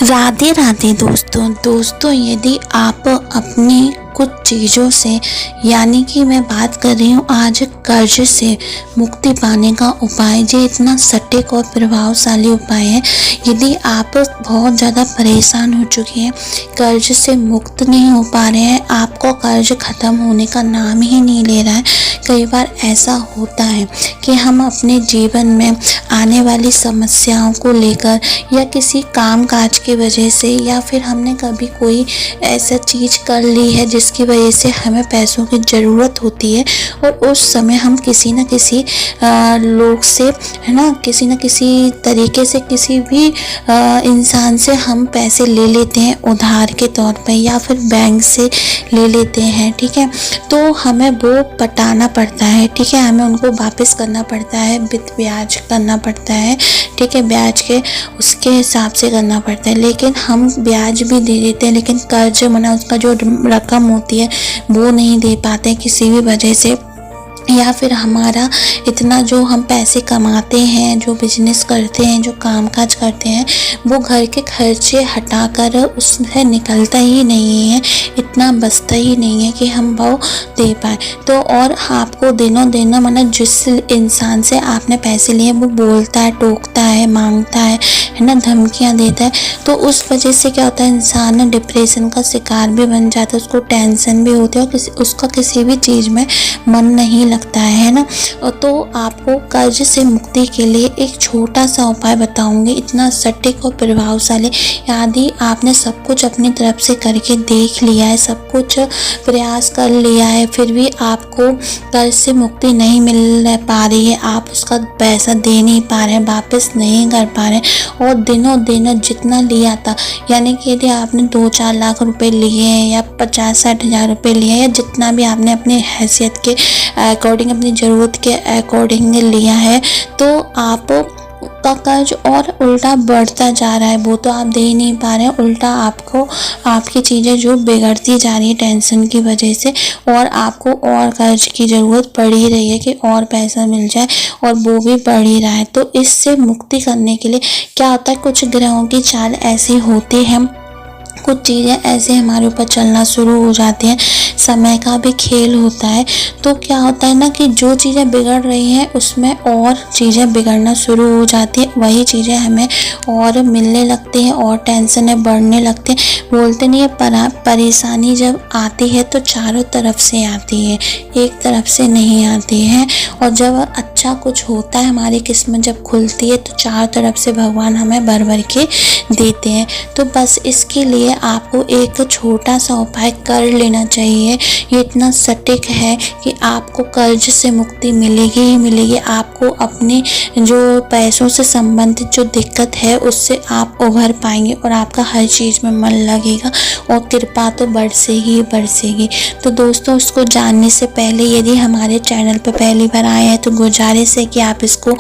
राधे राधे दोस्तों यदि आप अपनी कुछ चीज़ों से यानी कि मैं बात कर रही हूँ आज कर्ज से मुक्ति पाने का उपाय, जो इतना सटीक और प्रभावशाली उपाय है। यदि आप बहुत ज़्यादा परेशान हो चुके हैं, कर्ज से मुक्त नहीं हो पा रहे हैं, आपको कर्ज ख़त्म होने का नाम ही नहीं ले रहा है। कई बार ऐसा होता है कि हम अपने जीवन में आने वाली समस्याओं को लेकर या किसी काम काज की वजह से या फिर हमने कभी कोई ऐसा चीज़ कर ली है जिसकी वजह से हमें पैसों की ज़रूरत होती है और उस समय हम किसी न किसी लोग से, है ना, किसी न किसी तरीके से किसी भी इंसान से हम पैसे ले लेते हैं उधार के तौर पे या फिर बैंक से ले लेते हैं। ठीक है, तो हमें वो पटाना पड़ता है। ठीक है, हमें उनको वापस करना पड़ता है, ब्याज करना पड़ता है। ठीक है, ब्याज के उसके हिसाब से करना पड़ता है, लेकिन हम ब्याज भी दे देते हैं, लेकिन कर्ज मना उसका जो रकम होती है वो नहीं दे पाते किसी भी वजह से। या फिर हमारा इतना जो हम पैसे कमाते हैं, जो बिजनेस करते हैं, जो कामकाज करते हैं, वो घर के खर्चे हटाकर उससे निकलता ही नहीं है, इतना बचता ही नहीं है कि हम वो दे पाए। तो और आपको दिनों दिन मतलब जिस इंसान से आपने पैसे लिए वो बोलता है, टोकता है, मांगता है ना, धमकियाँ देता है, तो उस वजह से क्या होता है, इंसान डिप्रेशन का शिकार भी बन जाता है, उसको टेंशन भी होती है और उसका किसी भी चीज़ में मन नहीं लगता है ना। तो आपको कर्ज से मुक्ति के लिए एक छोटा सा उपाय बताऊंगी, इतना सटीक और प्रभावशाली। यदि आपने सब कुछ अपनी तरफ से करके देख लिया है, सब कुछ प्रयास कर लिया है, फिर भी आपको कर्ज से मुक्ति नहीं मिल पा रही है, आप उसका पैसा दे नहीं पा रहे हैं, वापस नहीं कर पा रहे हैं और दिनों दिन जितना लिया था, यानी कि यदि आपने 2-4 लाख रुपए लिए हैं या 50-60 हज़ार रुपये लिए हैं या जितना भी आपने अपनी हैसियत के अकॉर्डिंग, अपनी ज़रूरत के अकॉर्डिंग लिया है, तो आप का कर्ज और उल्टा बढ़ता जा रहा है। वो तो आप दे ही नहीं पा रहे हैं, उल्टा आपको आपकी चीज़ें जो बिगड़ती जा रही है टेंशन की वजह से, और आपको और कर्ज की ज़रूरत पड़ ही रही है कि और पैसा मिल जाए, और वो भी बढ़ ही रहा है। तो इससे मुक्ति करने के लिए क्या होता है, कुछ ग्रहों की चाल ऐसी होती है, कुछ चीज़ें ऐसे हमारे ऊपर चलना शुरू हो जाती हैं, समय का भी खेल होता है। तो क्या होता है ना कि जो चीज़ें बिगड़ रही हैं उसमें और चीज़ें बिगड़ना शुरू हो जाती हैं, वही चीज़ें हमें और मिलने लगती हैं और टेंशनें बढ़ने लगती हैं। बोलते नहीं है, परेशानी जब आती है तो चारों तरफ से आती है, एक तरफ से नहीं आती है। और जब अच्छा कुछ होता है, हमारी किस्मत जब खुलती है तो चारों तरफ से भगवान हमें भर भर के देते हैं। तो बस इसके लिए आपको एक छोटा सा उपाय कर लेना चाहिए। ये इतना सटीक है कि आपको कर्ज से मुक्ति मिलेगी ही मिलेगी। आपको अपने जो पैसों से संबंधित जो दिक्कत है उससे आप उभर पाएंगे और आपका हर चीज़ में मन लगेगा और कृपा तो बरसेगी। तो दोस्तों, उसको जानने से पहले यदि हमारे चैनल पर पहली बार आए हैं तो गुजारिश है कि आप इसको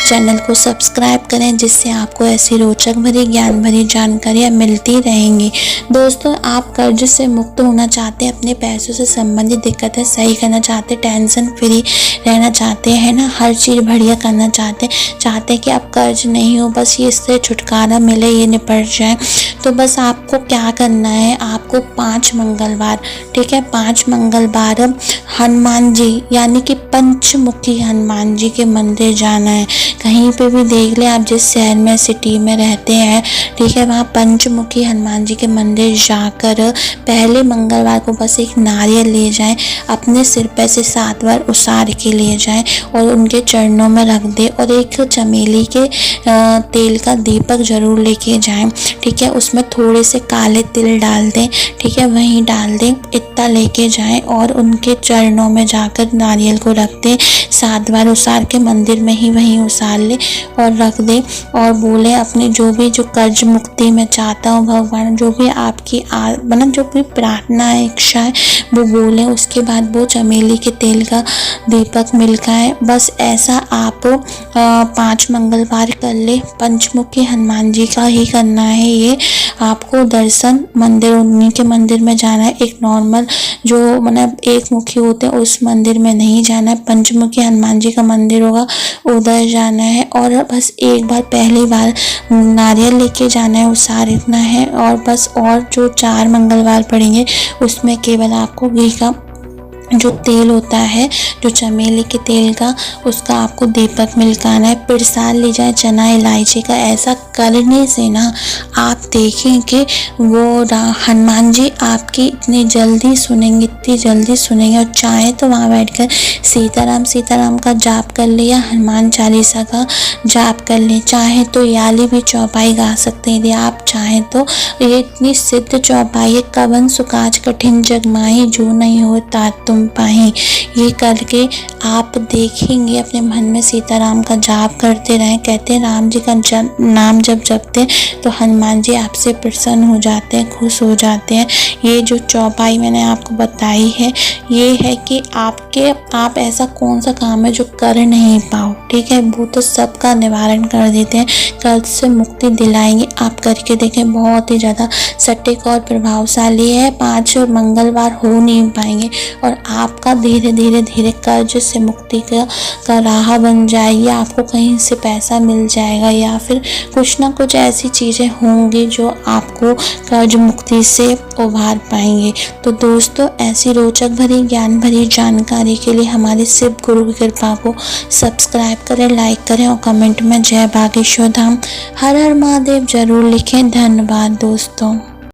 चैनल को सब्सक्राइब करें, जिससे आपको ऐसी रोचक भरी ज्ञान भरी जानकारियाँ मिलती रहेंगी। दोस्तों, आप कर्ज से मुक्त होना चाहते हैं, अपने पैसों से संबंधित दिक्कतें सही करना चाहते हैं, टेंशन फ्री रहना चाहते हैं ना, हर चीज़ बढ़िया करना चाहते हैं कि आप कर्ज नहीं हो, बस ये इससे छुटकारा मिले, ये निपट जाए। तो बस आपको क्या करना है, आपको 5 मंगलवार, ठीक है, 5 मंगलवार हनुमान जी यानी कि पंचमुखी हनुमान जी के मंदिर जाना है। कहीं पे भी देख लें आप, जिस शहर में सिटी में रहते हैं, ठीक है, वहाँ पंचमुखी हनुमान जी के मंदिर जाकर पहले मंगलवार को बस एक नारियल ले जाएं, अपने सिर पे से 7 बार उसार के ले जाएं और उनके चरणों में रख दें, और एक चमेली के तेल का दीपक जरूर लेके जाएं। ठीक है, उसमें थोड़े से काले तिल डाल दें, ठीक है, वहीं डाल दें, इतना लेके जाएं और उनके चरणों में जाकर नारियल को रख दें, 7 बार उसार के मंदिर में ही वहीं उसार ले और रख दें और बोले अपने जो कर्ज मुक्ति में चाहता हूँ भगवान, जो भी आपकी मतलब जो भी प्रार्थना है, इच्छा है वो बोलें। उसके बाद वो चमेली के तेल का दीपक मिलकाएं। बस ऐसा आप 5 मंगलवार कर ले। पंचमुखी हनुमान जी का ही करना है ये। आपको दर्शन मंदिर, उन्हीं के मंदिर में जाना है। एक नॉर्मल जो मतलब एक मुखी होते हैं उस मंदिर में नहीं जाना है। पंचमुखी हनुमान जी का मंदिर होगा उधर जाना है। और बस एक बार, पहली बार नारियल लेके जाना है, उसारना है। और बस और जो 4 मंगलवार पड़ेंगे उसमें केवल आपको घी का जो तेल होता है, जो चमेली के तेल का, उसका आपको दीपक मिलकाना है। प्रसाद ले जाए चना इलायची का। ऐसा करने से ना आप देखें कि वो हनुमान जी आपकी इतनी जल्दी सुनेंगे, इतनी जल्दी सुनेंगे। और चाहे तो वहाँ बैठकर सीताराम सीताराम का जाप कर ले या हनुमान चालीसा का जाप कर ले। चाहे तो याली भी चौपाई गा सकते हैं यदि आप चाहें तो। ये इतनी सिद्ध चौपाई है, कवन सुकाज कठिन जग माही, जो नहीं हो तात तुम पाही। ये करके आप देखेंगे, अपने मन में सीताराम का जाप करते रहें। कहते हैं राम जी का नाम जब जपते तो हनुमान जी आपसे प्रसन्न हो जाते हैं, खुश हो जाते हैं। ये जो चौपाई मैंने आपको बताई है, ये है कि आप ऐसा कौन सा काम है जो कर नहीं पाओ, ठीक है, वो तो सबका निवारण कर देते हैं, कर्ज से मुक्ति दिलाएंगे। आप करके देखें, बहुत ही ज़्यादा सटीक और प्रभावशाली है। 5 मंगलवार हो नहीं पाएंगे और आपका धीरे धीरे धीरे कर्ज से मुक्ति का राह बन जाएगी। आपको कहीं से पैसा मिल जाएगा या फिर कुछ ना कुछ ऐसी चीज़ें होंगी जो आपको कर्ज मुक्ति से उभार पाएंगे। तो दोस्तों, ऐसी रोचक भरी, ज्ञान भरी जानकारी के लिए हमारे शिव गुरु की कृपा को सब्सक्राइब करें, लाइक करें और कमेंट में जय बागेश्वर धाम हर हर महादेव जरूर लिखें। धन्यवाद दोस्तों।